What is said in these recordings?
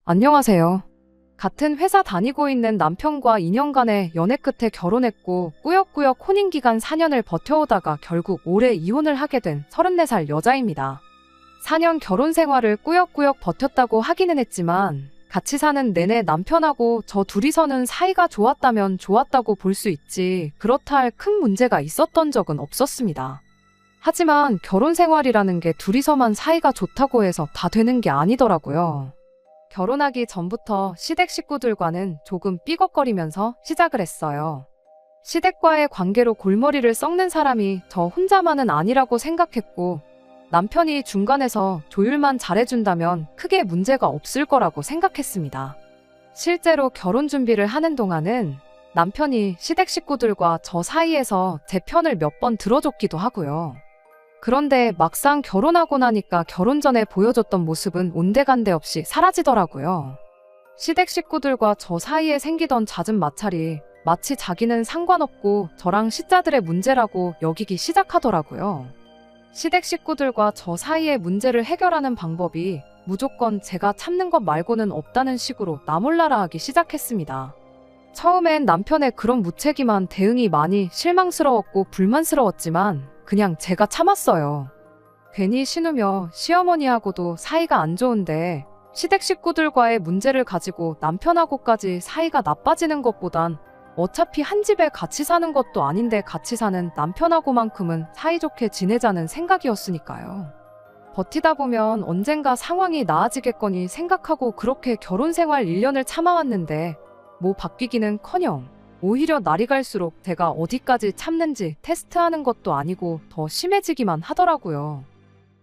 안녕하세요. 같은 회사 다니고 있는 남편과 2년간의 연애 끝에 결혼했고 꾸역꾸역 혼인기간 4년을 버텨오다가 결국 올해 이혼을 하게 된 34살 여자입니다. 4년 결혼 생활을 꾸역꾸역 버텼다고 하기는 했지만 같이 사는 내내 남편하고 저 둘이서는 사이가 좋았다면 좋았다고 볼 수 있지 그렇다 할 큰 문제가 있었던 적은 없었습니다. 하지만 결혼 생활이라는 게 둘이서만 사이가 좋다고 해서 다 되는 게 아니더라고요. 결혼하기 전부터 시댁 식구들과는 조금 삐걱거리면서 시작을 했어요. 시댁과의 관계로 골머리를 썩는 사람이 저 혼자만은 아니라고 생각했고 남편이 중간에서 조율만 잘해준다면 크게 문제가 없을 거라고 생각했습니다. 실제로 결혼 준비를 하는 동안은 남편이 시댁 식구들과 저 사이에서 제 편을 몇 번 들어줬기도 하고요. 그런데 막상 결혼하고 나니까 결혼 전에 보여줬던 모습은 온데간데 없이 사라지더라고요. 시댁 식구들과 저 사이에 생기던 잦은 마찰이 마치 자기는 상관없고 저랑 시자들의 문제라고 여기기 시작하더라고요. 시댁 식구들과 저 사이의 문제를 해결하는 방법이 무조건 제가 참는 것 말고는 없다는 식으로 나몰라라 하기 시작했습니다. 처음엔 남편의 그런 무책임한 대응이 많이 실망스러웠고 불만스러웠지만 그냥 제가 참았어요. 괜히 신우며 시어머니하고도 사이가 안 좋은데 시댁 식구들과의 문제를 가지고 남편하고까지 사이가 나빠지는 것보단 어차피 한 집에 같이 사는 것도 아닌데 같이 사는 남편하고만큼은 사이좋게 지내자는 생각이었으니까요. 버티다 보면 언젠가 상황이 나아지겠거니 생각하고 그렇게 결혼 생활 1년을 참아왔는데 뭐 바뀌기는커녕 오히려 날이 갈수록 제가 어디까지 참는지 테스트하는 것도 아니고 더 심해지기만 하더라고요.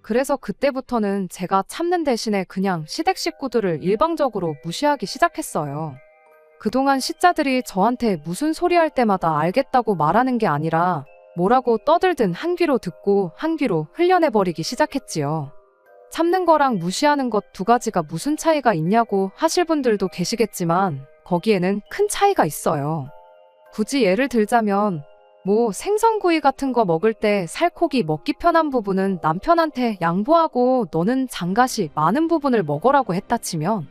그래서 그때부터는 제가 참는 대신에 그냥 시댁 식구들을 일방적으로 무시하기 시작했어요. 그동안 시자들이 저한테 무슨 소리 할 때마다 알겠다고 말하는 게 아니라 뭐라고 떠들든 한 귀로 듣고 한 귀로 흘려내버리기 시작했지요. 참는 거랑 무시하는 것 두 가지가 무슨 차이가 있냐고 하실 분들도 계시겠지만 거기에는 큰 차이가 있어요. 굳이 예를 들자면 뭐 생선구이 같은 거 먹을 때 살코기 먹기 편한 부분은 남편한테 양보하고 너는 장갓이 많은 부분을 먹으라고 했다 치면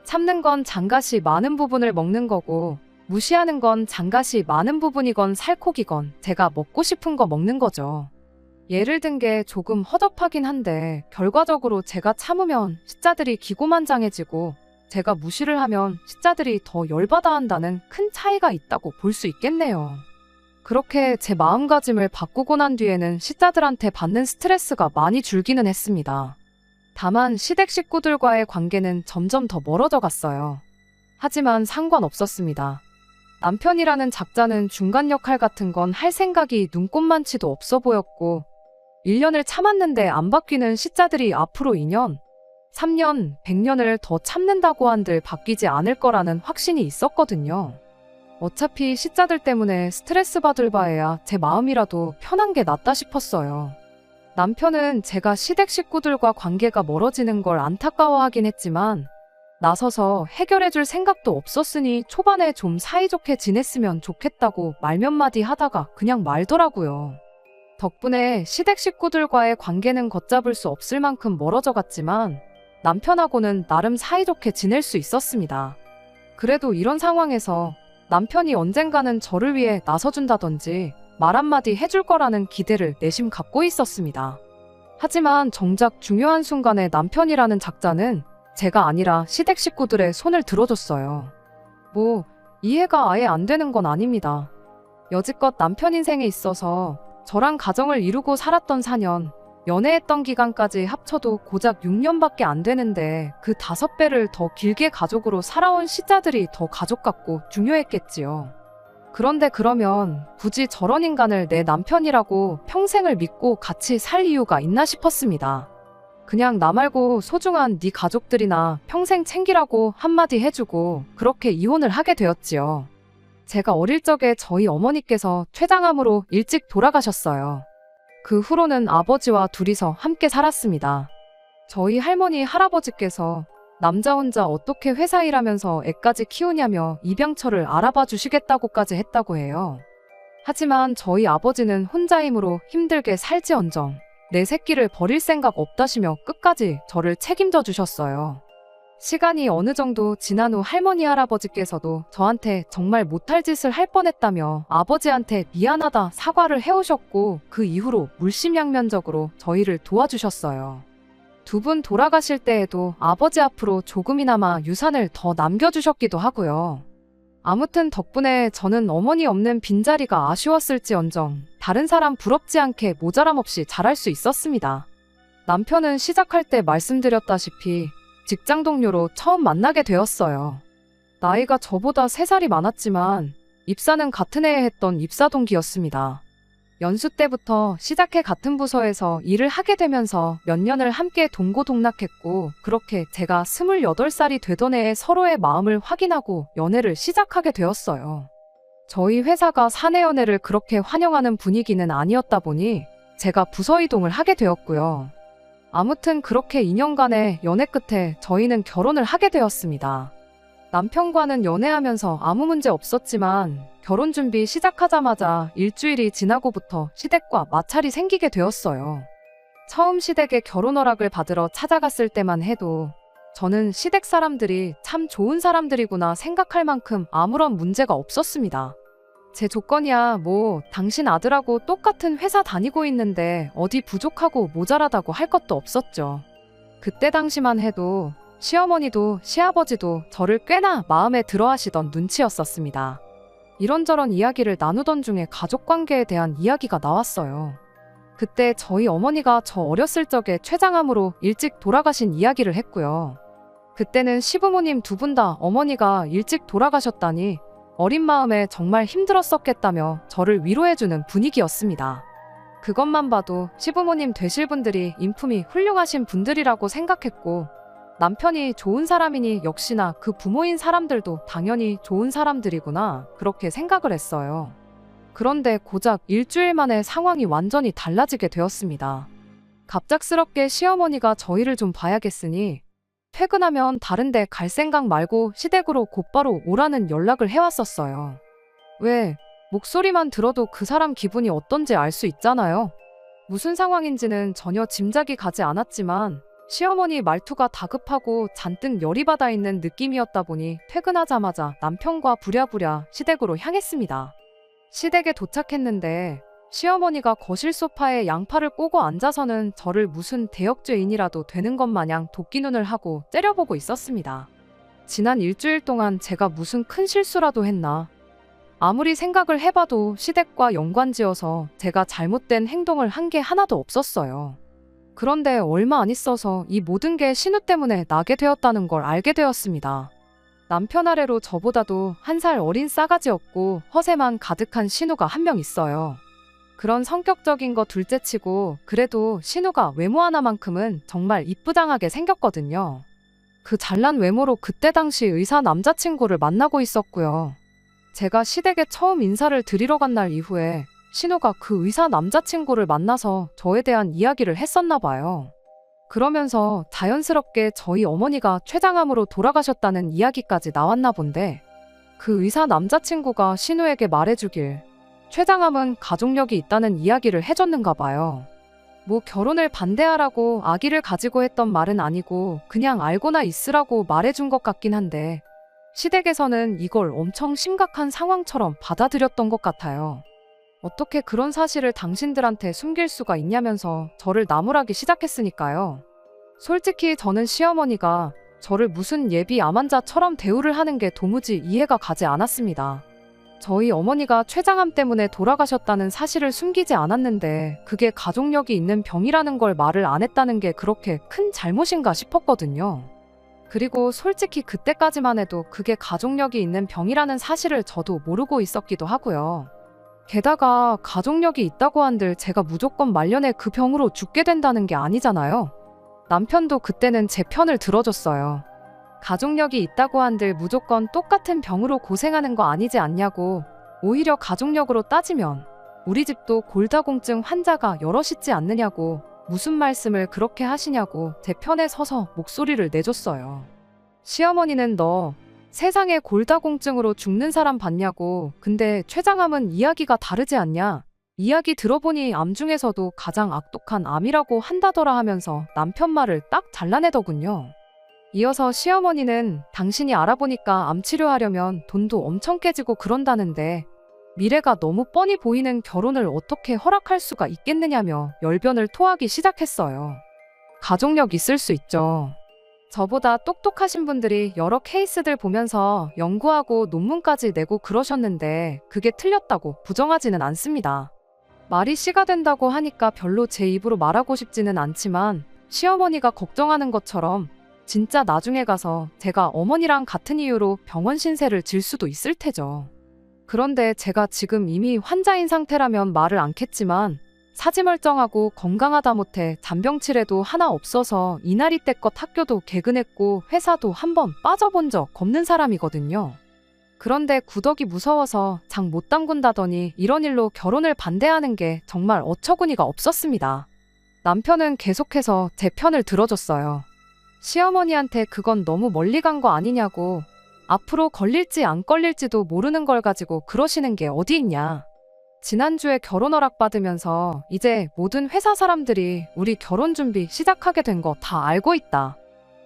참는 건 장갓이 많은 부분을 먹는 거고 무시하는 건 장갓이 많은 부분이건 살코기건 제가 먹고 싶은 거 먹는 거죠. 예를 든 게 조금 허접하긴 한데 결과적으로 제가 참으면 시자들이 기고만장해지고 제가 무시를 하면 시자들이 더 열받아 한다는 큰 차이가 있다고 볼 수 있겠네요. 그렇게 제 마음가짐을 바꾸고 난 뒤에는 시자들한테 받는 스트레스가 많이 줄기는 했습니다. 다만 시댁 식구들과의 관계는 점점 더 멀어져 갔어요. 하지만 상관없었습니다. 남편이라는 작자는 중간 역할 같은 건 할 생각이 눈꼽만치도 없어 보였고 1년을 참았는데 안 바뀌는 시자들이 앞으로 2년, 3년, 100년을 더 참는다고 한들 바뀌지 않을 거라는 확신이 있었거든요. 어차피 시자들 때문에 스트레스 받을 바에야 제 마음이라도 편한 게 낫다 싶었어요. 남편은 제가 시댁 식구들과 관계가 멀어지는 걸 안타까워하긴 했지만 나서서 해결해줄 생각도 없었으니 초반에 좀 사이좋게 지냈으면 좋겠다고 말 몇 마디 하다가 그냥 말더라고요. 덕분에 시댁 식구들과의 관계는 걷잡을 수 없을 만큼 멀어져 갔지만 남편하고는 나름 사이좋게 지낼 수 있었습니다. 그래도 이런 상황에서 남편이 언젠가는 저를 위해 나서준다든지 말 한마디 해줄 거라는 기대를 내심 갖고 있었습니다. 하지만 정작 중요한 순간에 남편이라는 작자는 제가 아니라 시댁 식구들의 손을 들어줬어요. 뭐 이해가 아예 안 되는 건 아닙니다. 여지껏 남편 인생에 있어서 저랑 가정을 이루고 살았던 4년, 연애했던 기간까지 합쳐도 고작 6년밖에 안 되는데 그 5배를 더 길게 가족으로 살아온 시자들이 더 가족 같고 중요했겠지요. 그런데 그러면 굳이 저런 인간을 내 남편이라고 평생을 믿고 같이 살 이유가 있나 싶었습니다. 그냥 나 말고 소중한 네 가족들이나 평생 챙기라고 한마디 해주고 그렇게 이혼을 하게 되었지요. 제가 어릴 적에 저희 어머니께서 췌장암으로 일찍 돌아가셨어요. 그 후로는 아버지와 둘이서 함께 살았습니다. 저희 할머니 할아버지께서 남자 혼자 어떻게 회사 일하면서 애까지 키우냐며 입양처를 알아봐 주시겠다고까지 했다고 해요. 하지만 저희 아버지는 혼자이므로 힘들게 살지언정 내 새끼를 버릴 생각 없다시며 끝까지 저를 책임져 주셨어요. 시간이 어느 정도 지난 후 할머니 할아버지께서도 저한테 정말 못할 짓을 할 뻔했다며 아버지한테 미안하다 사과를 해오셨고 그 이후로 물심양면적으로 저희를 도와주셨어요. 두 분 돌아가실 때에도 아버지 앞으로 조금이나마 유산을 더 남겨주셨기도 하고요. 아무튼 덕분에 저는 어머니 없는 빈자리가 아쉬웠을지언정 다른 사람 부럽지 않게 모자람 없이 잘할 수 있었습니다. 남편은 시작할 때 말씀드렸다시피 직장 동료로 처음 만나게 되었어요. 나이가 저보다 3살이 많았지만 입사는 같은 해에 했던 입사 동기였습니다. 연수 때부터 시작해 같은 부서에서 일을 하게 되면서 몇 년을 함께 동고동락했고 그렇게 제가 28살이 되던 해에 서로의 마음을 확인하고 연애를 시작하게 되었어요. 저희 회사가 사내 연애를 그렇게 환영하는 분위기는 아니었다 보니 제가 부서 이동을 하게 되었고요. 아무튼 그렇게 2년간의 연애 끝에 저희는 결혼을 하게 되었습니다. 남편과는 연애하면서 아무 문제 없었지만 결혼 준비 시작하자마자 일주일이 지나고부터 시댁과 마찰이 생기게 되었어요. 처음 시댁에 결혼 허락을 받으러 찾아갔을 때만 해도 저는 시댁 사람들이 참 좋은 사람들이구나 생각할 만큼 아무런 문제가 없었습니다. 제 조건이야 뭐 당신 아들하고 똑같은 회사 다니고 있는데 어디 부족하고 모자라다고 할 것도 없었죠. 그때 당시만 해도 시어머니도 시아버지도 저를 꽤나 마음에 들어 하시던 눈치였었습니다. 이런저런 이야기를 나누던 중에 가족관계에 대한 이야기가 나왔어요. 그때 저희 어머니가 저 어렸을 적에 췌장암으로 일찍 돌아가신 이야기를 했고요. 그때는 시부모님 두 분 다 어머니가 일찍 돌아가셨다니 어린 마음에 정말 힘들었었겠다며 저를 위로해주는 분위기였습니다. 그것만 봐도 시부모님 되실 분들이 인품이 훌륭하신 분들이라고 생각했고 남편이 좋은 사람이니 역시나 그 부모인 사람들도 당연히 좋은 사람들이구나 그렇게 생각을 했어요. 그런데 고작 일주일 만에 상황이 완전히 달라지게 되었습니다. 갑작스럽게 시어머니가 저희를 좀 봐야겠으니 퇴근하면 다른 데 갈 생각 말고 시댁으로 곧바로 오라는 연락을 해왔었어요. 왜? 목소리만 들어도 그 사람 기분이 어떤지 알 수 있잖아요. 무슨 상황인지는 전혀 짐작이 가지 않았지만 시어머니 말투가 다급하고 잔뜩 열이 받아 있는 느낌이었다 보니 퇴근하자마자 남편과 부랴부랴 시댁으로 향했습니다. 시댁에 도착했는데 시어머니가 거실 소파에 양팔을 꼬고 앉아서는 저를 무슨 대역죄인이라도 되는 것 마냥 도끼눈을 하고 째려보고 있었습니다. 지난 일주일 동안 제가 무슨 큰 실수라도 했나? 아무리 생각을 해봐도 시댁과 연관지어서 제가 잘못된 행동을 한 게 하나도 없었어요. 그런데 얼마 안 있어서 이 모든 게 신우 때문에 나게 되었다는 걸 알게 되었습니다. 남편 아래로 저보다도 1살 어린 싸가지였고 허세만 가득한 신우가 한 명 있어요. 그런 성격적인 거 둘째치고 그래도 신우가 외모 하나만큼은 정말 이쁘장하게 생겼거든요. 그 잘난 외모로 그때 당시 의사 남자친구를 만나고 있었고요. 제가 시댁에 처음 인사를 드리러 간 날 이후에 신우가 그 의사 남자친구를 만나서 저에 대한 이야기를 했었나 봐요. 그러면서 자연스럽게 저희 어머니가 췌장암으로 돌아가셨다는 이야기까지 나왔나 본데 그 의사 남자친구가 신우에게 말해주길 췌장암은 가족력이 있다는 이야기를 해줬는가 봐요. 뭐 결혼을 반대하라고 아기를 가지고 했던 말은 아니고 그냥 알고나 있으라고 말해준 것 같긴 한데 시댁에서는 이걸 엄청 심각한 상황처럼 받아들였던 것 같아요. 어떻게 그런 사실을 당신들한테 숨길 수가 있냐면서 저를 나무라기 시작했으니까요. 솔직히 저는 시어머니가 저를 무슨 예비 암 환자처럼 대우를 하는 게 도무지 이해가 가지 않았습니다. 저희 어머니가 췌장암 때문에 돌아가셨다는 사실을 숨기지 않았는데 그게 가족력이 있는 병이라는 걸 말을 안 했다는 게 그렇게 큰 잘못인가 싶었거든요. 그리고 솔직히 그때까지만 해도 그게 가족력이 있는 병이라는 사실을 저도 모르고 있었기도 하고요. 게다가 가족력이 있다고 한들 제가 무조건 말년에 그 병으로 죽게 된다는 게 아니잖아요. 남편도 그때는 제 편을 들어줬어요. 가족력이 있다고 한들 무조건 똑같은 병으로 고생하는 거 아니지 않냐고. 오히려 가족력으로 따지면 우리 집도 골다공증 환자가 여럿 있지 않느냐고. 무슨 말씀을 그렇게 하시냐고 제 편에 서서 목소리를 내줬어요. 시어머니는 너 세상에 골다공증으로 죽는 사람 봤냐고. 근데 췌장암은 이야기가 다르지 않냐. 이야기 들어보니 암 중에서도 가장 악독한 암이라고 한다더라 하면서 남편 말을 딱 잘라내더군요. 이어서 시어머니는 당신이 알아보니까 암 치료하려면 돈도 엄청 깨지고 그런다는데 미래가 너무 뻔히 보이는 결혼을 어떻게 허락할 수가 있겠느냐며 열변을 토하기 시작했어요. 가족력 있을 수 있죠. 저보다 똑똑하신 분들이 여러 케이스들 보면서 연구하고 논문까지 내고 그러셨는데 그게 틀렸다고 부정하지는 않습니다. 말이 씨가 된다고 하니까 별로 제 입으로 말하고 싶지는 않지만 시어머니가 걱정하는 것처럼 진짜 나중에 가서 제가 어머니랑 같은 이유로 병원 신세를 질 수도 있을 테죠. 그런데 제가 지금 이미 환자인 상태라면 말을 않겠지만 사지멀쩡하고 건강하다 못해 잔병치레도 하나 없어서 이날이 때껏 학교도 개근했고 회사도 한번 빠져본 적 없는 사람이거든요. 그런데 구덕이 무서워서 장 못 담근다더니 이런 일로 결혼을 반대하는 게 정말 어처구니가 없었습니다. 남편은 계속해서 제 편을 들어줬어요. 시어머니한테 그건 너무 멀리 간 거 아니냐고, 앞으로 걸릴지 안 걸릴지도 모르는 걸 가지고 그러시는 게 어디 있냐. 지난주에 결혼 허락 받으면서 이제 모든 회사 사람들이 우리 결혼 준비 시작하게 된 거 다 알고 있다.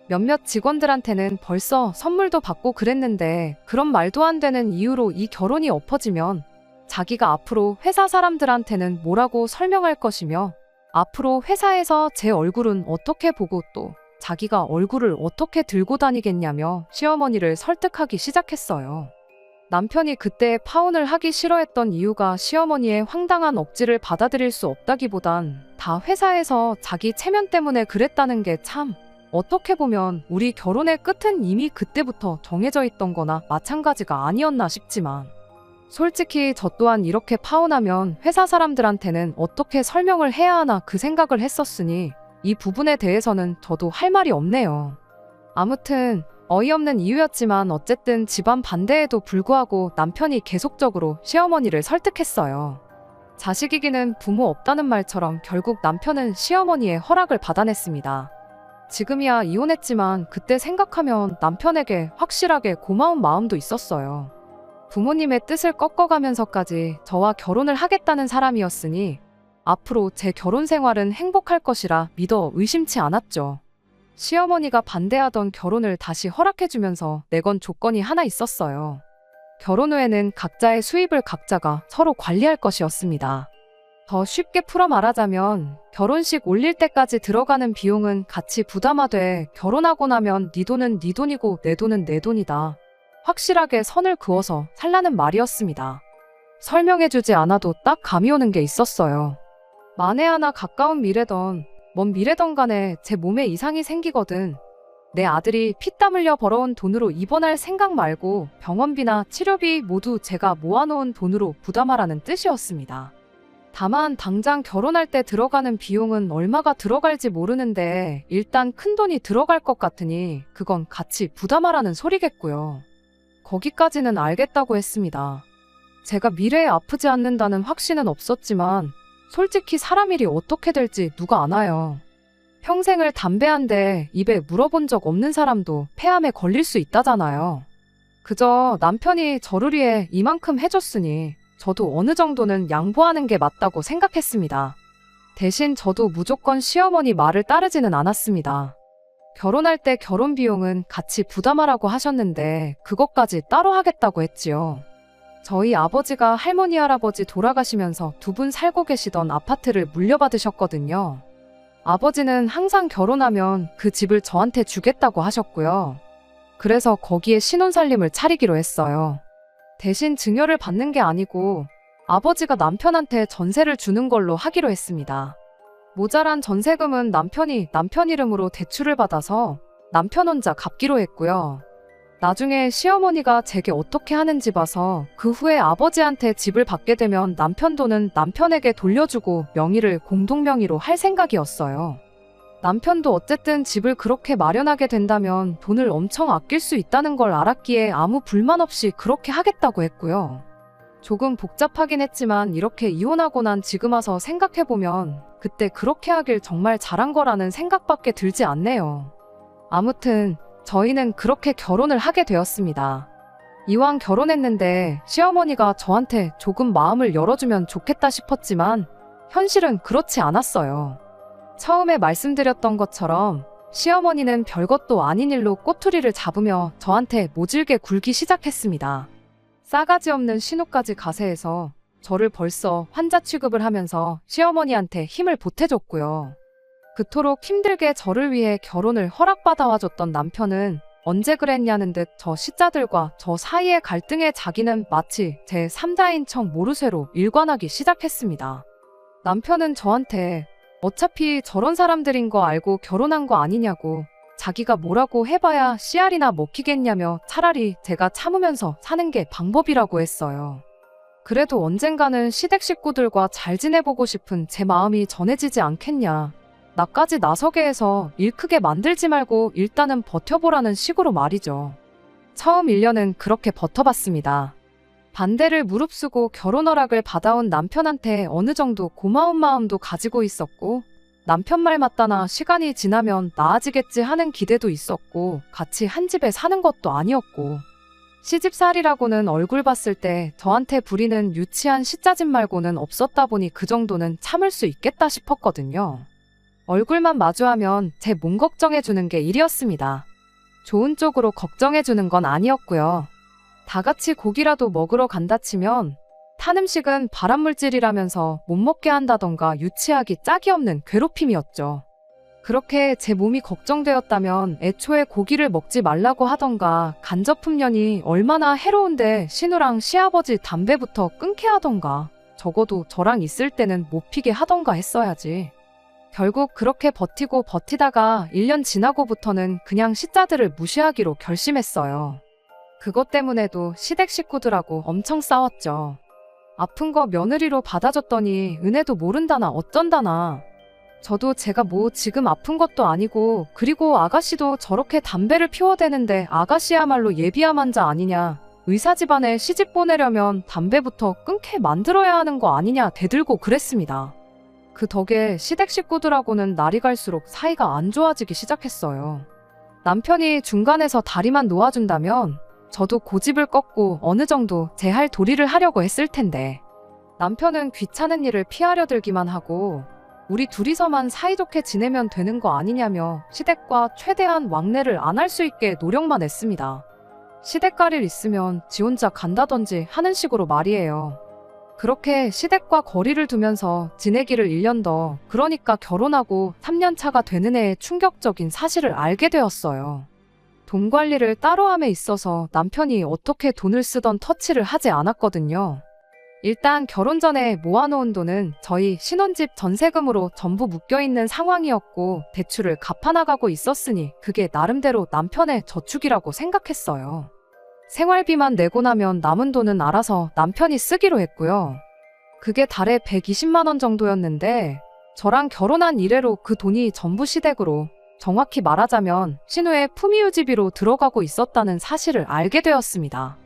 몇몇 직원들한테는 벌써 선물도 받고 그랬는데 그런 말도 안 되는 이유로 이 결혼이 엎어지면 자기가 앞으로 회사 사람들한테는 뭐라고 설명할 것이며 앞으로 회사에서 제 얼굴은 어떻게 보고 또 자기가 얼굴을 어떻게 들고 다니겠냐며 시어머니를 설득하기 시작했어요. 남편이 그때 파혼을 하기 싫어했던 이유가 시어머니의 황당한 억지를 받아들일 수 없다기보단 다 회사에서 자기 체면 때문에 그랬다는 게 참 어떻게 보면 우리 결혼의 끝은 이미 그때부터 정해져 있던 거나 마찬가지가 아니었나 싶지만 솔직히 저 또한 이렇게 파혼하면 회사 사람들한테는 어떻게 설명을 해야 하나 그 생각을 했었으니 이 부분에 대해서는 저도 할 말이 없네요. 아무튼 어이없는 이유였지만 어쨌든 집안 반대에도 불구하고 남편이 계속적으로 시어머니를 설득했어요. 자식이기는 부모 없다는 말처럼 결국 남편은 시어머니의 허락을 받아냈습니다. 지금이야 이혼했지만 그때 생각하면 남편에게 확실하게 고마운 마음도 있었어요. 부모님의 뜻을 꺾어가면서까지 저와 결혼을 하겠다는 사람이었으니 앞으로 제 결혼 생활은 행복할 것이라 믿어 의심치 않았죠. 시어머니가 반대하던 결혼을 다시 허락해주면서 내건 조건이 하나 있었어요. 결혼 후에는 각자의 수입을 각자가 서로 관리할 것이었습니다. 더 쉽게 풀어 말하자면 결혼식 올릴 때까지 들어가는 비용은 같이 부담하되 결혼하고 나면 네 돈은 네 돈이고 내 돈은 내 돈이다. 확실하게 선을 그어서 살라는 말이었습니다. 설명해주지 않아도 딱 감이 오는 게 있었어요. 만에 하나 가까운 미래던 먼 미래던 간에 제 몸에 이상이 생기거든 내 아들이 피땀 흘려 벌어온 돈으로 입원할 생각 말고 병원비나 치료비 모두 제가 모아놓은 돈으로 부담하라는 뜻이었습니다. 다만 당장 결혼할 때 들어가는 비용은 얼마가 들어갈지 모르는데 일단 큰돈이 들어갈 것 같으니 그건 같이 부담하라는 소리겠고요. 거기까지는 알겠다고 했습니다. 제가 미래에 아프지 않는다는 확신은 없었지만 솔직히 사람 일이 어떻게 될지 누가 아나요. 평생을 담배 한 대 입에 물어본 적 없는 사람도 폐암에 걸릴 수 있다잖아요. 그저 남편이 저를 위해 이만큼 해줬으니 저도 어느 정도는 양보하는 게 맞다고 생각했습니다. 대신 저도 무조건 시어머니 말을 따르지는 않았습니다. 결혼할 때 결혼 비용은 같이 부담하라고 하셨는데 그것까지 따로 하겠다고 했지요. 저희 아버지가 할머니 할아버지 돌아가시면서 두 분 살고 계시던 아파트를 물려받으셨거든요. 아버지는 항상 결혼하면 그 집을 저한테 주겠다고 하셨고요. 그래서 거기에 신혼살림을 차리기로 했어요. 대신 증여를 받는 게 아니고 아버지가 남편한테 전세를 주는 걸로 하기로 했습니다. 모자란 전세금은 남편이 남편 이름으로 대출을 받아서 남편 혼자 갚기로 했고요. 나중에 시어머니가 제게 어떻게 하는지 봐서 그 후에 아버지한테 집을 받게 되면 남편 돈은 남편에게 돌려주고 명의를 공동명의로 할 생각이었어요. 남편도 어쨌든 집을 그렇게 마련하게 된다면 돈을 엄청 아낄 수 있다는 걸 알았기에 아무 불만 없이 그렇게 하겠다고 했고요. 조금 복잡하긴 했지만 이렇게 이혼하고 난 지금 와서 생각해보면 그때 그렇게 하길 정말 잘한 거라는 생각밖에 들지 않네요. 아무튼 저희는 그렇게 결혼을 하게 되었습니다. 이왕 결혼했는데 시어머니가 저한테 조금 마음을 열어주면 좋겠다 싶었지만 현실은 그렇지 않았어요. 처음에 말씀드렸던 것처럼 시어머니는 별것도 아닌 일로 꼬투리를 잡으며 저한테 모질게 굴기 시작했습니다. 싸가지 없는 신우까지 가세해서 저를 벌써 환자 취급을 하면서 시어머니한테 힘을 보태줬고요. 그토록 힘들게 저를 위해 결혼을 허락받아와줬던 남편은 언제 그랬냐는 듯 저 시자들과 저 사이의 갈등에 자기는 마치 제 3자인 척 모르쇠로 일관하기 시작했습니다. 남편은 저한테 어차피 저런 사람들인 거 알고 결혼한 거 아니냐고, 자기가 뭐라고 해봐야 씨알이나 먹히겠냐며 차라리 제가 참으면서 사는 게 방법이라고 했어요. 그래도 언젠가는 시댁 식구들과 잘 지내보고 싶은 제 마음이 전해지지 않겠냐. 나까지 나서게 해서 일 크게 만들지 말고 일단은 버텨보라는 식으로 말이죠. 처음 1년은 그렇게 버텨봤습니다. 반대를 무릅쓰고 결혼 허락을 받아온 남편한테 어느 정도 고마운 마음도 가지고 있었고, 남편 말 맞다나 시간이 지나면 나아지겠지 하는 기대도 있었고, 같이 한 집에 사는 것도 아니었고, 시집살이라고는 얼굴 봤을 때 저한테 부리는 유치한 시짜짐 말고는 없었다 보니 그 정도는 참을 수 있겠다 싶었거든요. 얼굴만 마주하면 제 몸 걱정해주는 게 일이었습니다. 좋은 쪽으로 걱정해주는 건 아니었고요. 다 같이 고기라도 먹으러 간다 치면 탄 음식은 발암물질이라면서 못 먹게 한다던가 유치하기 짝이 없는 괴롭힘이었죠. 그렇게 제 몸이 걱정되었다면 애초에 고기를 먹지 말라고 하던가, 간접훈련이 얼마나 해로운데 신우랑 시아버지 담배부터 끊게 하던가, 적어도 저랑 있을 때는 못 피게 하던가 했어야지. 결국 그렇게 버티고 버티다가 1년 지나고부터는 그냥 시자들을 무시하기로 결심했어요. 그것 때문에도 시댁 식구들하고 엄청 싸웠죠. 아픈 거 며느리로 받아줬더니 은혜도 모른다나 어쩐다나. 저도 제가 뭐 지금 아픈 것도 아니고, 그리고 아가씨도 저렇게 담배를 피워대는데 아가씨야말로 예비암 환자 아니냐. 의사 집안에 시집 보내려면 담배부터 끊게 만들어야 하는 거 아니냐 대들고 그랬습니다. 그 덕에 시댁 식구들하고는 날이 갈수록 사이가 안 좋아지기 시작했어요. 남편이 중간에서 다리만 놓아준다면 저도 고집을 꺾고 어느 정도 제 할 도리를 하려고 했을 텐데, 남편은 귀찮은 일을 피하려 들기만 하고 우리 둘이서만 사이좋게 지내면 되는 거 아니냐며 시댁과 최대한 왕래를 안 할 수 있게 노력만 했습니다. 시댁 갈 일 있으면 지 혼자 간다던지 하는 식으로 말이에요. 그렇게 시댁과 거리를 두면서 지내기를 1년 더, 그러니까 결혼하고 3년 차가 되는 해에 충격적인 사실을 알게 되었어요. 돈 관리를 따로 함에 있어서 남편이 어떻게 돈을 쓰던 터치를 하지 않았거든요. 일단 결혼 전에 모아놓은 돈은 저희 신혼집 전세금으로 전부 묶여있는 상황이었고, 대출을 갚아나가고 있었으니 그게 나름대로 남편의 저축이라고 생각했어요. 생활비만 내고 나면 남은 돈은 알아서 남편이 쓰기로 했고요. 그게 달에 120만 원 정도였는데 저랑 결혼한 이래로 그 돈이 전부 시댁으로, 정확히 말하자면 신우의 품위유지비로 들어가고 있었다는 사실을 알게 되었습니다.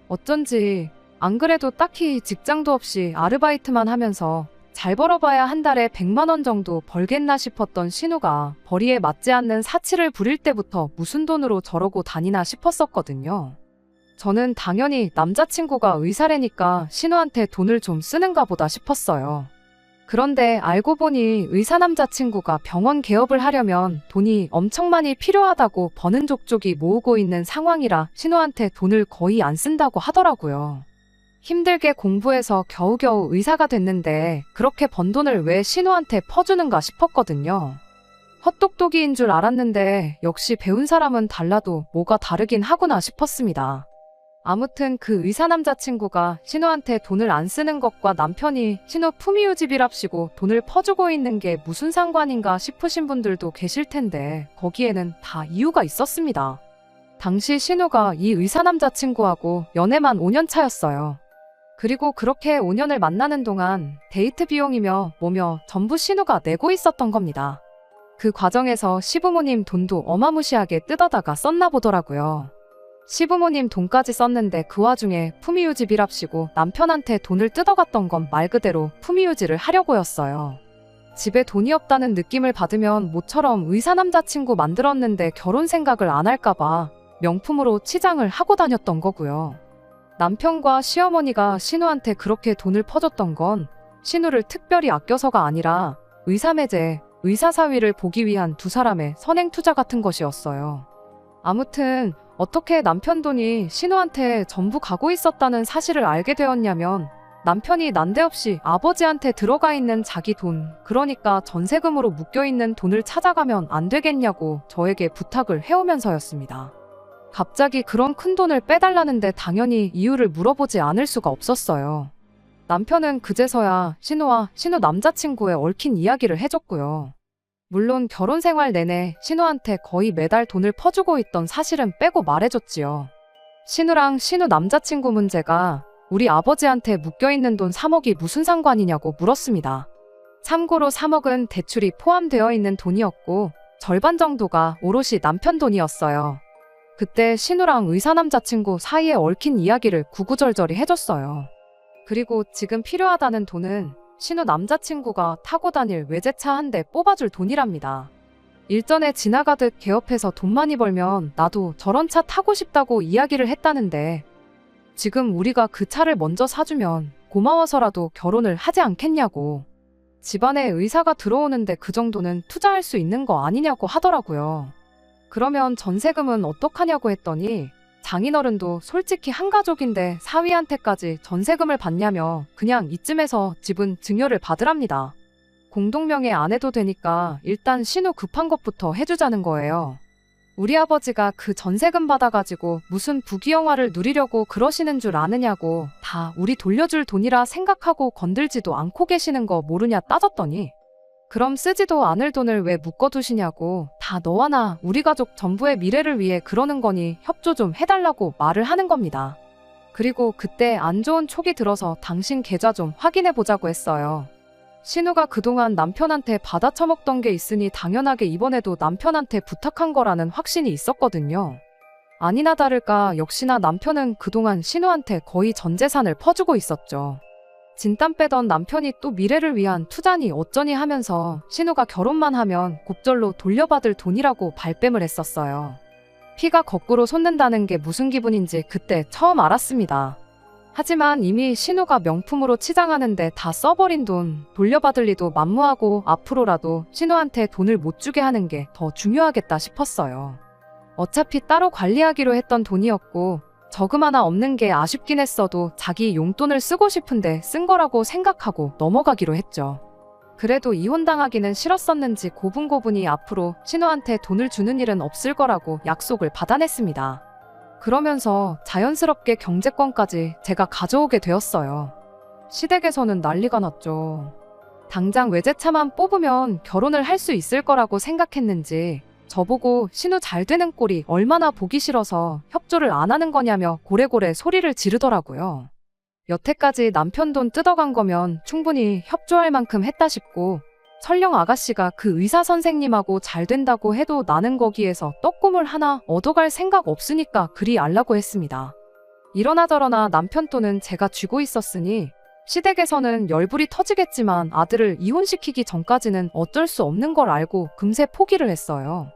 어쩐지 안 그래도 딱히 직장도 없이 아르바이트만 하면서 잘 벌어봐야 한 달에 100만 원 정도 벌겠나 싶었던 신우가 벌이에 맞지 않는 사치를 부릴 때부터 무슨 돈으로 저러고 다니나 싶었었거든요. 저는 당연히 남자친구가 의사래니까 신우한테 돈을 좀 쓰는가 보다 싶었어요. 그런데 알고 보니 의사 남자친구가 병원 개업을 하려면 돈이 엄청 많이 필요하다고 버는 족족이 모으고 있는 상황이라 신우한테 돈을 거의 안 쓴다고 하더라고요. 힘들게 공부해서 겨우겨우 의사가 됐는데 그렇게 번 돈을 왜 신우한테 퍼주는가 싶었거든요. 헛똑똑이인 줄 알았는데 역시 배운 사람은 달라도 뭐가 다르긴 하구나 싶었습니다. 아무튼 그 의사 남자친구가 신우한테 돈을 안 쓰는 것과 남편이 신우 품위유지비랍시고 돈을 퍼주고 있는 게 무슨 상관인가 싶으신 분들도 계실 텐데, 거기에는 다 이유가 있었습니다. 당시 신우가 이 의사 남자친구하고 연애만 5년 차였어요. 그리고 그렇게 5년을 만나는 동안 데이트 비용이며 뭐며 전부 신우가 내고 있었던 겁니다. 그 과정에서 시부모님 돈도 어마무시하게 뜯어다가 썼나 보더라고요. 시부모님 돈까지 썼는데 그 와중에 품위유지비랍시고 남편한테 돈을 뜯어갔던 건 말 그대로 품위유지를 하려고였어요. 집에 돈이 없다는 느낌을 받으면 모처럼 의사 남자친구 만들었는데 결혼 생각을 안 할까봐 명품으로 치장을 하고 다녔던 거고요. 남편과 시어머니가 신우한테 그렇게 돈을 퍼줬던 건 신우를 특별히 아껴서가 아니라 의사매제, 의사 사위를 보기 위한 두 사람의 선행 투자 같은 것이었어요. 아무튼 어떻게 남편 돈이 신우한테 전부 가고 있었다는 사실을 알게 되었냐면, 남편이 난데없이 아버지한테 들어가 있는 자기 돈, 그러니까 전세금으로 묶여있는 돈을 찾아가면 안 되겠냐고 저에게 부탁을 해오면서였습니다. 갑자기 그런 큰 돈을 빼달라는데 당연히 이유를 물어보지 않을 수가 없었어요. 남편은 그제서야 신우와 신우 남자친구의 얽힌 이야기를 해줬고요. 물론 결혼 생활 내내 신우한테 거의 매달 돈을 퍼주고 있던 사실은 빼고 말해줬지요. 신우랑 신우 남자친구 문제가 우리 아버지한테 묶여있는 돈 3억이 무슨 상관이냐고 물었습니다. 참고로 3억은 대출이 포함되어 있는 돈이었고 절반 정도가 오롯이 남편 돈이었어요. 그때 신우랑 의사 남자친구 사이에 얽힌 이야기를 구구절절히 해줬어요. 그리고 지금 필요하다는 돈은 신우 남자친구가 타고 다닐 외제차 한 대 뽑아줄 돈이랍니다. 일전에 지나가듯 개업해서 돈 많이 벌면 나도 저런 차 타고 싶다고 이야기를 했다는데, 지금 우리가 그 차를 먼저 사주면 고마워서라도 결혼을 하지 않겠냐고. 집안에 의사가 들어오는데 그 정도는 투자할 수 있는 거 아니냐고 하더라고요. 그러면 전세금은 어떡하냐고 했더니, 장인어른도 솔직히 한 가족인데 사위한테까지 전세금을 받냐며 그냥 이쯤에서 집은 증여를 받으랍니다. 공동명의 안 해도 되니까 일단 신우 급한 것부터 해주자는 거예요. 우리 아버지가 그 전세금 받아가지고 무슨 부귀영화를 누리려고 그러시는 줄 아느냐고, 다 우리 돌려줄 돈이라 생각하고 건들지도 않고 계시는 거 모르냐 따졌더니, 그럼 쓰지도 않을 돈을 왜 묶어두시냐고, 다 너와 나 우리 가족 전부의 미래를 위해 그러는 거니 협조 좀 해달라고 말을 하는 겁니다. 그리고 그때 안 좋은 촉이 들어서 당신 계좌 좀 확인해보자고 했어요. 신우가 그동안 남편한테 받아 처먹던 게 있으니 당연하게 이번에도 남편한테 부탁한 거라는 확신이 있었거든요. 아니나 다를까 역시나 남편은 그동안 신우한테 거의 전 재산을 퍼주고 있었죠. 진땀 빼던 남편이 또 미래를 위한 투자니 어쩌니 하면서 신우가 결혼만 하면 곱절로 돌려받을 돈이라고 발뺌을 했었어요. 피가 거꾸로 솟는다는 게 무슨 기분인지 그때 처음 알았습니다. 하지만 이미 신우가 명품으로 치장하는데 다 써버린 돈 돌려받을 리도 만무하고 앞으로라도 신우한테 돈을 못 주게 하는 게 더 중요하겠다 싶었어요. 어차피 따로 관리하기로 했던 돈이었고 저금 하나 없는 게 아쉽긴 했어도 자기 용돈을 쓰고 싶은데 쓴 거라고 생각하고 넘어가기로 했죠. 그래도 이혼당하기는 싫었었는지 고분고분이 앞으로 신우한테 돈을 주는 일은 없을 거라고 약속을 받아냈습니다. 그러면서 자연스럽게 경제권까지 제가 가져오게 되었어요. 시댁에서는 난리가 났죠. 당장 외제차만 뽑으면 결혼을 할 수 있을 거라고 생각했는지 저보고 신우 잘 되는 꼴이 얼마나 보기 싫어서 협조를 안 하는 거냐며 고래고래 소리를 지르더라고요. 여태까지 남편 돈 뜯어간 거면 충분히 협조할 만큼 했다 싶고, 설령 아가씨가 그 의사 선생님하고 잘 된다고 해도 나는 거기에서 떡고물 하나 얻어갈 생각 없으니까 그리 알라고 했습니다. 이러나 저러나 남편 돈은 제가 쥐고 있었으니 시댁에서는 열불이 터지겠지만 아들을 이혼시키기 전까지는 어쩔 수 없는 걸 알고 금세 포기를 했어요.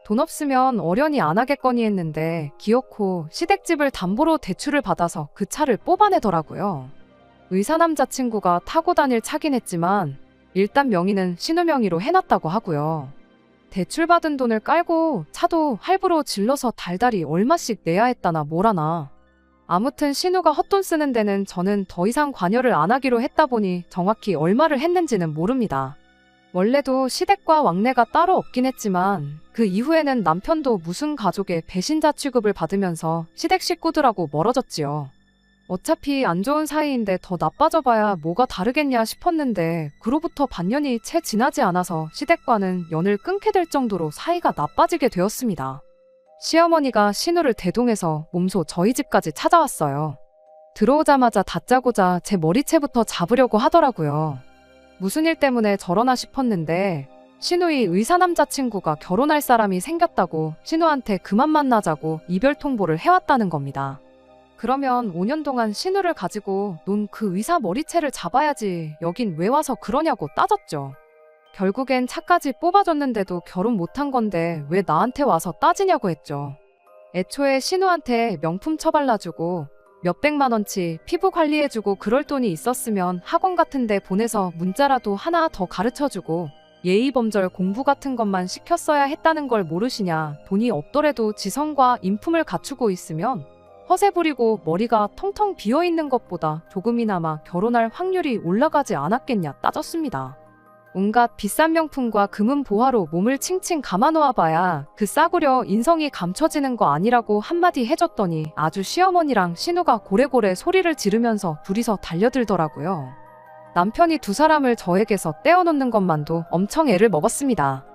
돈 없으면 어련히 안 하겠거니 했는데 기어코 시댁집을 담보로 대출을 받아서 그 차를 뽑아내더라고요. 의사 남자친구가 타고 다닐 차긴 했지만 일단 명의는 신우 명의로 해놨다고 하고요. 대출받은 돈을 깔고 차도 할부로 질러서 달달이 얼마씩 내야 했다나 뭐라나. 아무튼 신우가 헛돈 쓰는 데는 저는 더 이상 관여를 안 하기로 했다 보니 정확히 얼마를 했는지는 모릅니다. 원래도 시댁과 왕래가 따로 없긴 했지만 그 이후에는 남편도 무슨 가족의 배신자 취급을 받으면서 시댁 식구들하고 멀어졌지요. 어차피 안 좋은 사이인데 더 나빠져봐야 뭐가 다르겠냐 싶었는데 그로부터 반년이 채 지나지 않아서 시댁과는 연을 끊게 될 정도로 사이가 나빠지게 되었습니다. 시어머니가 신우를 대동해서 몸소 저희 집까지 찾아왔어요. 들어오자마자 다짜고짜 제 머리채부터 잡으려고 하더라고요. 무슨 일 때문에 저러나 싶었는데 신우의 의사 남자친구가 결혼할 사람이 생겼다고 신우한테 그만 만나자고 이별 통보를 해왔다는 겁니다. 그러면 5년 동안 신우를 가지고 논 그 의사 머리채를 잡아야지 여긴 왜 와서 그러냐고 따졌죠. 결국엔 차까지 뽑아줬는데도 결혼 못한 건데 왜 나한테 와서 따지냐고 했죠. 애초에 신우한테 명품 처발라주고 몇백만 원치 피부 관리해주고 그럴 돈이 있었으면 학원 같은 데 보내서 문자라도 하나 더 가르쳐주고 예의범절 공부 같은 것만 시켰어야 했다는 걸 모르시냐. 돈이 없더라도 지성과 인품을 갖추고 있으면 허세 부리고 머리가 텅텅 비어있는 것보다 조금이나마 결혼할 확률이 올라가지 않았겠냐 따졌습니다. 온갖 비싼 명품과 금은 보화로 몸을 칭칭 감아놓아봐야 그 싸구려 인성이 감춰지는 거 아니라고 한마디 해줬더니 아주 시어머니랑 신우가 고래고래 소리를 지르면서 둘이서 달려들더라고요. 남편이 두 사람을 저에게서 떼어놓는 것만도 엄청 애를 먹었습니다.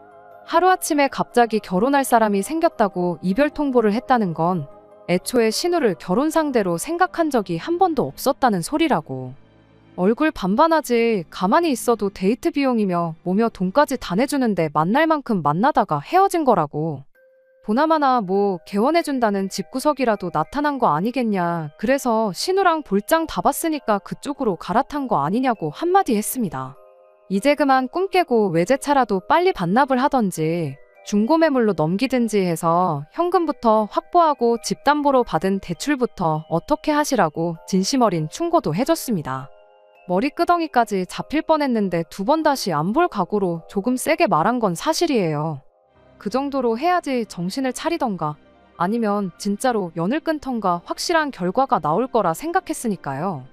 하루아침에 갑자기 결혼할 사람이 생겼다고 이별 통보를 했다는 건 애초에 신우를 결혼 상대로 생각한 적이 한 번도 없었다는 소리라고. 얼굴 반반하지 가만히 있어도 데이트 비용이며 뭐며 돈까지 다 내주는데 만날 만큼 만나다가 헤어진 거라고. 보나마나 뭐 개원해준다는 집구석이라도 나타난 거 아니겠냐. 그래서 신우랑 볼장 다 봤으니까 그쪽으로 갈아탄 거 아니냐고 한마디 했습니다. 이제 그만 꿈 깨고 외제차라도 빨리 반납을 하던지 중고매물로 넘기든지 해서 현금부터 확보하고 집담보로 받은 대출부터 어떻게 하시라고 진심 어린 충고도 해줬습니다. 머리끄덩이까지 잡힐 뻔했는데 두 번 다시 안 볼 각오로 조금 세게 말한 건 사실이에요. 그 정도로 해야지 정신을 차리던가 아니면 진짜로 연을 끊던가 확실한 결과가 나올 거라 생각했으니까요.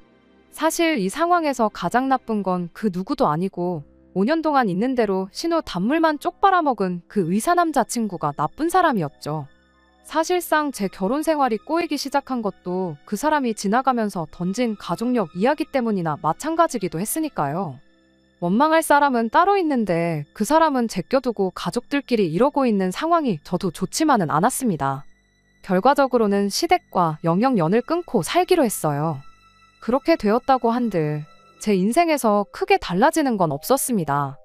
사실 이 상황에서 가장 나쁜 건 그 누구도 아니고 5년 동안 있는 대로 신우 단물만 쪽 빨아먹은 그 의사 남자친구가 나쁜 사람이었죠. 사실상 제 결혼 생활이 꼬이기 시작한 것도 그 사람이 지나가면서 던진 가족력 이야기 때문이나 마찬가지기도 했으니까요. 원망할 사람은 따로 있는데 그 사람은 제껴두고 가족들끼리 이러고 있는 상황이 저도 좋지만은 않았습니다. 결과적으로는 시댁과 영영 연을 끊고 살기로 했어요. 그렇게 되었다고 한들 제 인생에서 크게 달라지는 건 없었습니다.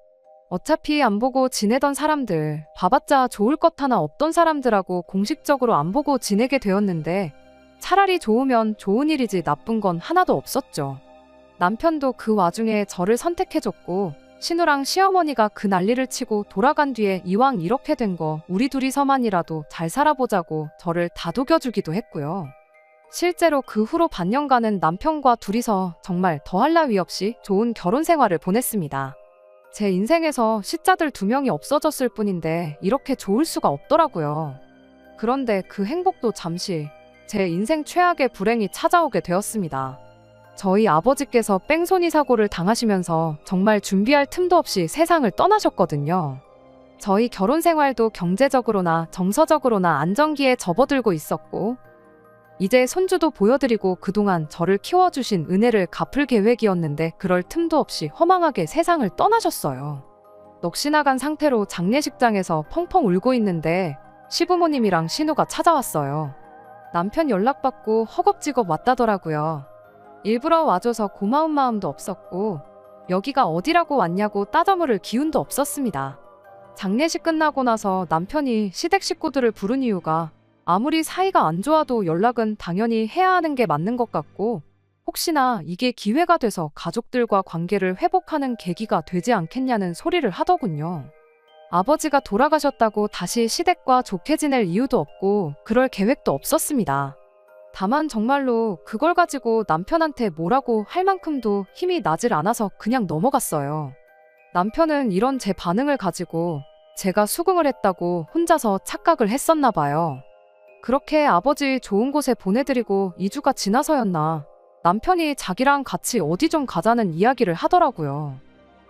어차피 안 보고 지내던 사람들, 봐봤자 좋을 것 하나 없던 사람들하고 공식적으로 안 보고 지내게 되었는데 차라리 좋으면 좋은 일이지 나쁜 건 하나도 없었죠. 남편도 그 와중에 저를 선택해줬고 신우랑 시어머니가 그 난리를 치고 돌아간 뒤에 이왕 이렇게 된 거 우리 둘이서만이라도 잘 살아보자고 저를 다독여주기도 했고요. 실제로 그 후로 반년간은 남편과 둘이서 정말 더할 나위 없이 좋은 결혼 생활을 보냈습니다. 제 인생에서 시자들 2명이 없어졌을 뿐인데 이렇게 좋을 수가 없더라고요. 그런데 그 행복도 잠시 제 인생 최악의 불행이 찾아오게 되었습니다. 저희 아버지께서 뺑소니 사고를 당하시면서 정말 준비할 틈도 없이 세상을 떠나셨거든요. 저희 결혼 생활도 경제적으로나 정서적으로나 안정기에 접어들고 있었고 이제 손주도 보여드리고 그동안 저를 키워주신 은혜를 갚을 계획이었는데 그럴 틈도 없이 허망하게 세상을 떠나셨어요. 넋이 나간 상태로 장례식장에서 펑펑 울고 있는데 시부모님이랑 신우가 찾아왔어요. 남편 연락받고 허겁지겁 왔다더라고요. 일부러 와줘서 고마운 마음도 없었고 여기가 어디라고 왔냐고 따져물을 기운도 없었습니다. 장례식 끝나고 나서 남편이 시댁 식구들을 부른 이유가 아무리 사이가 안 좋아도 연락은 당연히 해야 하는 게 맞는 것 같고 혹시나 이게 기회가 돼서 가족들과 관계를 회복하는 계기가 되지 않겠냐는 소리를 하더군요. 아버지가 돌아가셨다고 다시 시댁과 좋게 지낼 이유도 없고 그럴 계획도 없었습니다. 다만 정말로 그걸 가지고 남편한테 뭐라고 할 만큼도 힘이 나질 않아서 그냥 넘어갔어요. 남편은 이런 제 반응을 가지고 제가 수긍을 했다고 혼자서 착각을 했었나 봐요. 그렇게 아버지 좋은 곳에 보내드리고 2주가 지나서였나 남편이 자기랑 같이 어디 좀 가자는 이야기를 하더라고요.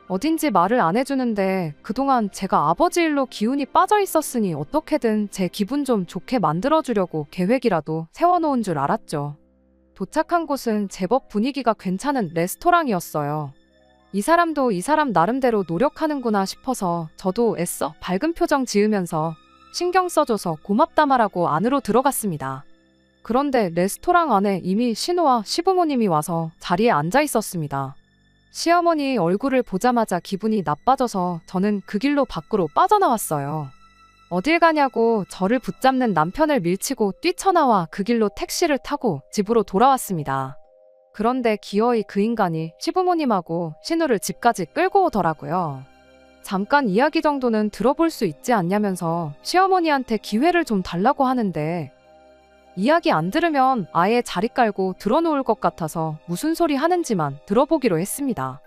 어딘지 말을 안 해주는데 그동안 제가 아버지 일로 기운이 빠져 있었으니 어떻게든 제 기분 좀 좋게 만들어주려고 계획이라도 세워놓은 줄 알았죠. 도착한 곳은 제법 분위기가 괜찮은 레스토랑이었어요. 이 사람도 이 사람 나름대로 노력하는구나 싶어서 저도 애써 밝은 표정 지으면서 신경 써줘서 고맙다 말하고 안으로 들어갔습니다. 그런데 레스토랑 안에 이미 신우와 시부모님이 와서 자리에 앉아 있었습니다. 시어머니 얼굴을 보자마자 기분이 나빠져서 저는 그 길로 밖으로 빠져나왔어요. 어딜 가냐고 저를 붙잡는 남편을 밀치고 뛰쳐나와 그 길로 택시를 타고 집으로 돌아왔습니다. 그런데 기어이 그 인간이 시부모님하고 신우를 집까지 끌고 오더라고요. 잠깐 이야기 정도는 들어볼 수 있지 않냐면서 시어머니한테 기회를 좀 달라고 하는데 이야기 안 들으면 아예 자리 깔고 들어놓을 것 같아서 무슨 소리 하는지만 들어보기로 했습니다.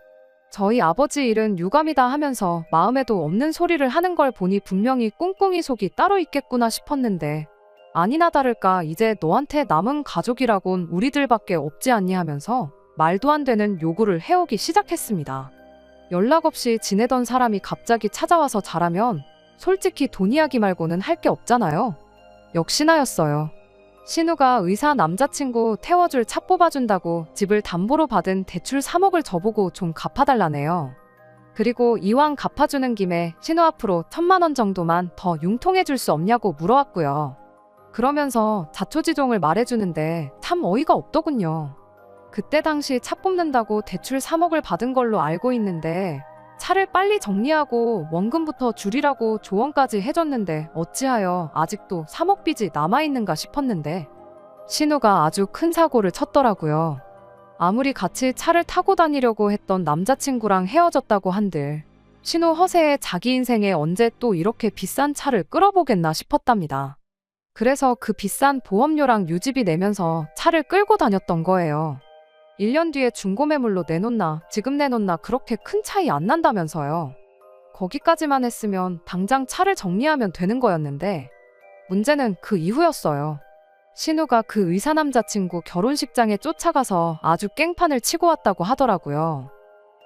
저희 아버지 일은 유감이다 하면서 마음에도 없는 소리를 하는 걸 보니 분명히 꿍꿍이 속이 따로 있겠구나 싶었는데 아니나 다를까 이제 너한테 남은 가족이라곤 우리들밖에 없지 않니 하면서 말도 안 되는 요구를 해오기 시작했습니다. 연락 없이 지내던 사람이 갑자기 찾아와서 잘하면 솔직히 돈 이야기 말고는 할 게 없잖아요. 역시나였어요. 신우가 의사 남자친구 태워줄 차 뽑아준다고 집을 담보로 받은 대출 3억을 저보고 좀 갚아달라네요. 그리고 이왕 갚아주는 김에 신우 앞으로 1,000만 원 정도만 더 융통해줄 수 없냐고 물어왔고요. 그러면서 자초지종을 말해주는데 참 어이가 없더군요. 그때 당시 차 뽑는다고 대출 3억을 받은 걸로 알고 있는데 차를 빨리 정리하고 원금부터 줄이라고 조언까지 해줬는데 어찌하여 아직도 3억 빚이 남아있는가 싶었는데 신우가 아주 큰 사고를 쳤더라고요. 아무리 같이 차를 타고 다니려고 했던 남자친구랑 헤어졌다고 한들 신우 허세에 자기 인생에 언제 또 이렇게 비싼 차를 끌어보겠나 싶었답니다. 그래서 그 비싼 보험료랑 유지비 내면서 차를 끌고 다녔던 거예요. 1년 뒤에 중고매물로 내놓나 지금 내놓나 그렇게 큰 차이 안 난다면서요. 거기까지만 했으면 당장 차를 정리하면 되는 거였는데 문제는 그 이후였어요. 신우가 그 의사 남자친구 결혼식장에 쫓아가서 아주 깽판을 치고 왔다고 하더라고요.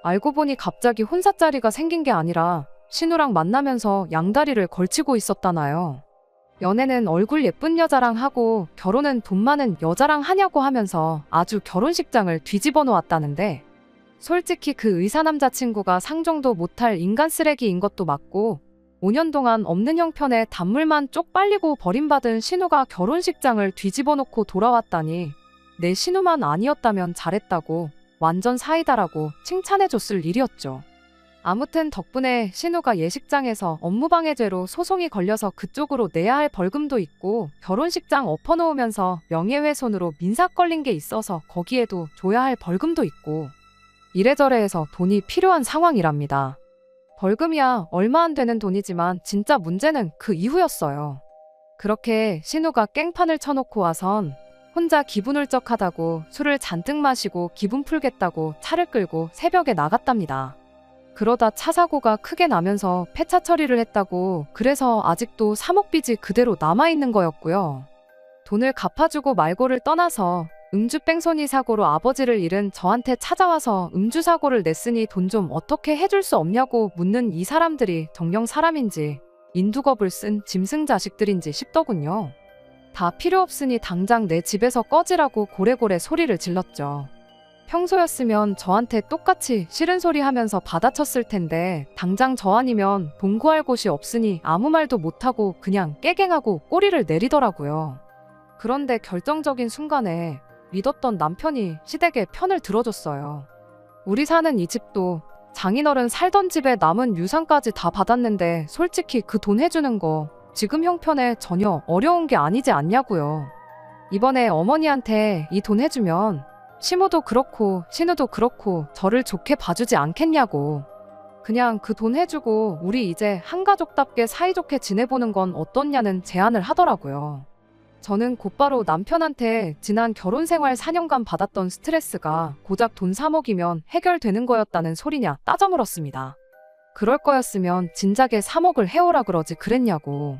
알고 보니 갑자기 혼사자리가 생긴 게 아니라 신우랑 만나면서 양다리를 걸치고 있었다나요. 연애는 얼굴 예쁜 여자랑 하고 결혼은 돈 많은 여자랑 하냐고 하면서 아주 결혼식장을 뒤집어 놓았다는데 솔직히 그 의사 남자친구가 상종도 못할 인간 쓰레기인 것도 맞고 5년 동안 없는 형편에 단물만 쪽 빨리고 버림받은 신우가 결혼식장을 뒤집어 놓고 돌아왔다니 내 신우만 아니었다면 잘했다고 완전 사이다라고 칭찬해줬을 일이었죠. 아무튼 덕분에 신우가 예식장에서 업무방해죄로 소송이 걸려서 그쪽으로 내야 할 벌금도 있고 결혼식장 엎어놓으면서 명예훼손으로 민사 걸린 게 있어서 거기에도 줘야 할 벌금도 있고 이래저래 해서 돈이 필요한 상황이랍니다. 벌금이야 얼마 안 되는 돈이지만 진짜 문제는 그 이후였어요. 그렇게 신우가 깽판을 쳐놓고 와선 혼자 기분 울적하다고 술을 잔뜩 마시고 기분 풀겠다고 차를 끌고 새벽에 나갔답니다. 그러다 차 사고가 크게 나면서 폐차 처리를 했다고 그래서 아직도 3억 빚이 그대로 남아있는 거였고요. 돈을 갚아주고 말고를 떠나서 음주 뺑소니 사고로 아버지를 잃은 저한테 찾아와서 음주 사고를 냈으니 돈 좀 어떻게 해줄 수 없냐고 묻는 이 사람들이 정녕 사람인지 인두겁을 쓴 짐승 자식들인지 싶더군요. 다 필요 없으니 당장 내 집에서 꺼지라고 고래고래 소리를 질렀죠. 평소였으면 저한테 똑같이 싫은 소리 하면서 받아쳤을 텐데 당장 저 아니면 동거할 곳이 없으니 아무 말도 못하고 그냥 깨갱하고 꼬리를 내리더라고요. 그런데 결정적인 순간에 믿었던 남편이 시댁의 편을 들어줬어요. 우리 사는 이 집도 장인어른 살던 집에 남은 유산까지 다 받았는데 솔직히 그 돈 해주는 거 지금 형편에 전혀 어려운 게 아니지 않냐고요. 이번에 어머니한테 이 돈 해주면 시모도 그렇고 신우도 그렇고 저를 좋게 봐주지 않겠냐고. 그냥 그 돈 해주고 우리 이제 한가족답게 사이좋게 지내보는 건 어떻냐는 제안을 하더라고요. 저는 곧바로 남편한테 지난 결혼생활 4년간 받았던 스트레스가 고작 돈 3억이면 해결되는 거였다는 소리냐 따져 물었습니다. 그럴 거였으면 진작에 3억을 해오라 그러지 그랬냐고.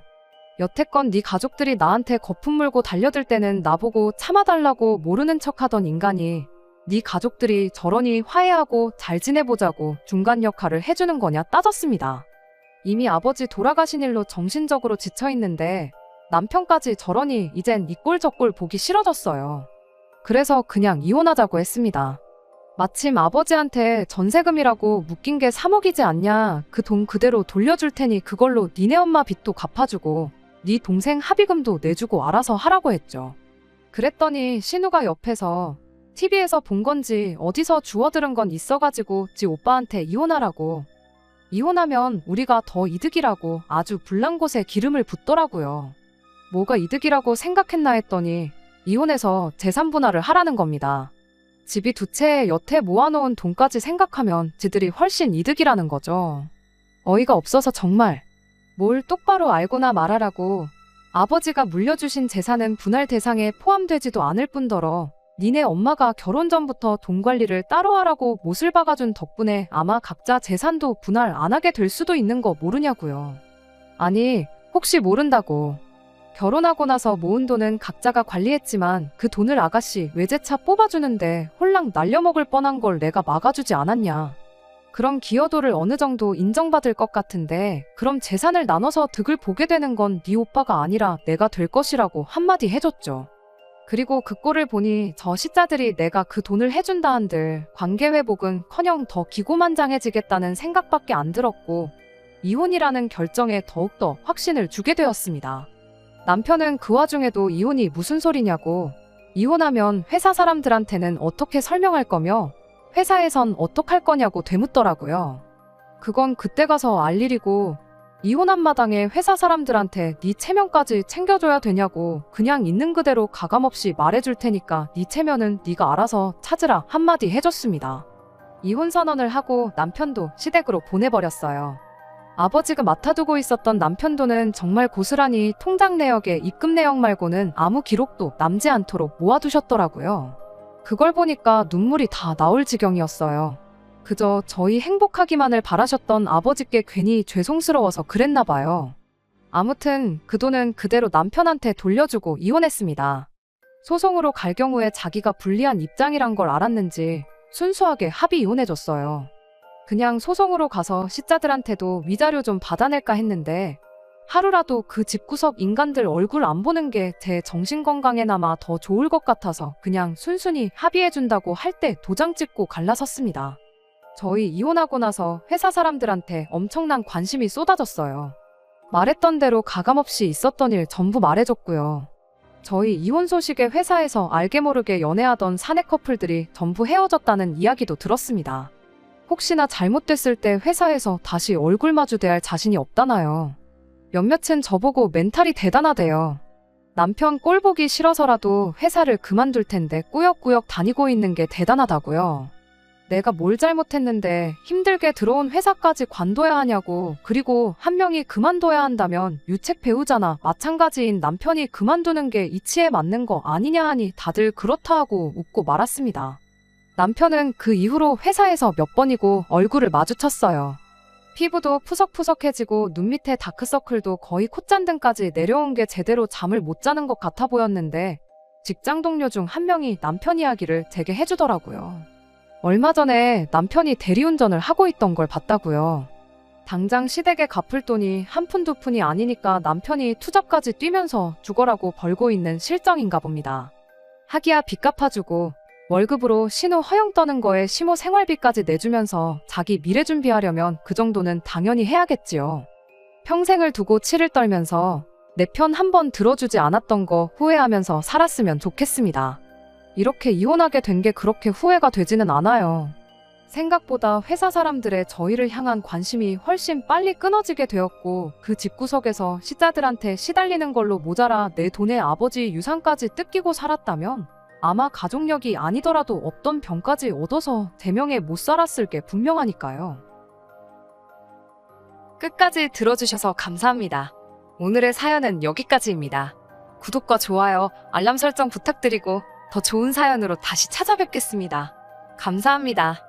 여태껏 네 가족들이 나한테 거품 물고 달려들 때는 나보고 참아달라고 모르는 척하던 인간이 네 가족들이 저러니 화해하고 잘 지내보자고 중간 역할을 해주는 거냐 따졌습니다. 이미 아버지 돌아가신 일로 정신적으로 지쳐있는데 남편까지 저러니 이젠 이 꼴 저 꼴 보기 싫어졌어요. 그래서 그냥 이혼하자고 했습니다. 마침 아버지한테 전세금이라고 묶인 게 3억이지 않냐. 그 돈 그대로 돌려줄 테니 그걸로 니네 엄마 빚도 갚아주고 네 동생 합의금도 내주고 알아서 하라고 했죠. 그랬더니 신우가 옆에서 TV에서 본 건지 어디서 주워들은 건 있어가지고 지 오빠한테 이혼하라고. 이혼하면 우리가 더 이득이라고 아주 불난 곳에 기름을 붓더라고요. 뭐가 이득이라고 생각했나 했더니 이혼해서 재산 분할을 하라는 겁니다. 집이 두 채에 여태 모아놓은 돈까지 생각하면 지들이 훨씬 이득이라는 거죠. 어이가 없어서 정말. 뭘 똑바로 알고나 말하라고. 아버지가 물려주신 재산은 분할 대상에 포함되지도 않을 뿐더러 니네 엄마가 결혼 전부터 돈 관리를 따로 하라고 못을 박아준 덕분에 아마 각자 재산도 분할 안 하게 될 수도 있는 거 모르냐고요. 아니, 혹시 모른다고. 결혼하고 나서 모은 돈은 각자가 관리했지만 그 돈을 아가씨 외제차 뽑아주는데 홀랑 날려먹을 뻔한 걸 내가 막아주지 않았냐. 그럼 기여도를 어느 정도 인정받을 것 같은데 그럼 재산을 나눠서 득을 보게 되는 건 네 오빠가 아니라 내가 될 것이라고 한마디 해줬죠. 그리고 그 꼴을 보니 저 시자들이 내가 그 돈을 해준다 한들 관계 회복은커녕 더 기고만장해지겠다는 생각밖에 안 들었고 이혼이라는 결정에 더욱더 확신을 주게 되었습니다. 남편은 그 와중에도 이혼이 무슨 소리냐고, 이혼하면 회사 사람들한테는 어떻게 설명할 거며 회사에선 어떡할 거냐고 되묻더라고요. 그건 그때 가서 알 일이고 이혼한 마당에 회사 사람들한테 네 체면까지 챙겨줘야 되냐고 그냥 있는 그대로 가감없이 말해줄 테니까 네 체면은 네가 알아서 찾으라 한마디 해줬습니다. 이혼 선언을 하고 남편도 시댁으로 보내버렸어요. 아버지가 맡아두고 있었던 남편 돈은 정말 고스란히 통장 내역에 입금 내역 말고는 아무 기록도 남지 않도록 모아두셨더라고요. 그걸 보니까 눈물이 다 나올 지경이었어요. 그저 저희 행복하기만을 바라셨던 아버지께 괜히 죄송스러워서 그랬나 봐요. 아무튼 그 돈은 그대로 남편한테 돌려주고 이혼했습니다. 소송으로 갈 경우에 자기가 불리한 입장이란 걸 알았는지 순수하게 합의 이혼해줬어요. 그냥 소송으로 가서 시자들한테도 위자료 좀 받아낼까 했는데 하루라도 그 집구석 인간들 얼굴 안 보는 게 제 정신건강에나마 더 좋을 것 같아서 그냥 순순히 합의해준다고 할 때 도장 찍고 갈라섰습니다. 저희 이혼하고 나서 회사 사람들한테 엄청난 관심이 쏟아졌어요. 말했던 대로 가감없이 있었던 일 전부 말해줬고요. 저희 이혼 소식에 회사에서 알게 모르게 연애하던 사내 커플들이 전부 헤어졌다는 이야기도 들었습니다. 혹시나 잘못됐을 때 회사에서 다시 얼굴 마주 대할 자신이 없다나요. 몇몇은 저보고 멘탈이 대단하대요. 남편 꼴 보기 싫어서라도 회사를 그만둘 텐데 꾸역꾸역 다니고 있는 게 대단하다고요. 내가 뭘 잘못했는데 힘들게 들어온 회사까지 관둬야 하냐고, 그리고 한 명이 그만둬야 한다면 유책 배우자나 마찬가지인 남편이 그만두는 게 이치에 맞는 거 아니냐 하니 다들 그렇다 하고 웃고 말았습니다. 남편은 그 이후로 회사에서 몇 번이고 얼굴을 마주쳤어요. 피부도 푸석푸석해지고 눈 밑에 다크서클도 거의 콧잔등까지 내려온 게 제대로 잠을 못 자는 것 같아 보였는데 직장 동료 중 한 명이 남편 이야기를 제게 해주더라고요. 얼마 전에 남편이 대리운전을 하고 있던 걸 봤다고요. 당장 시댁에 갚을 돈이 한 푼 두 푼이 아니니까 남편이 투잡까지 뛰면서 죽어라고 벌고 있는 실정인가 봅니다. 하기야 빚 갚아주고 월급으로 신호 허용 떠는 거에 시모 생활비까지 내주면서 자기 미래 준비하려면 그 정도는 당연히 해야겠지요. 평생을 두고 치를 떨면서 내 편 한 번 들어주지 않았던 거 후회하면서 살았으면 좋겠습니다. 이렇게 이혼하게 된 게 그렇게 후회가 되지는 않아요. 생각보다 회사 사람들의 저희를 향한 관심이 훨씬 빨리 끊어지게 되었고 그 집구석에서 시자들한테 시달리는 걸로 모자라 내 돈에 아버지 유산까지 뜯기고 살았다면 아마 가족력이 아니더라도 없던 병까지 얻어서 대명에 못 살았을 게 분명하니까요. 끝까지 들어주셔서 감사합니다. 오늘의 사연은 여기까지입니다. 구독과 좋아요, 알람 설정 부탁드리고 더 좋은 사연으로 다시 찾아뵙겠습니다. 감사합니다.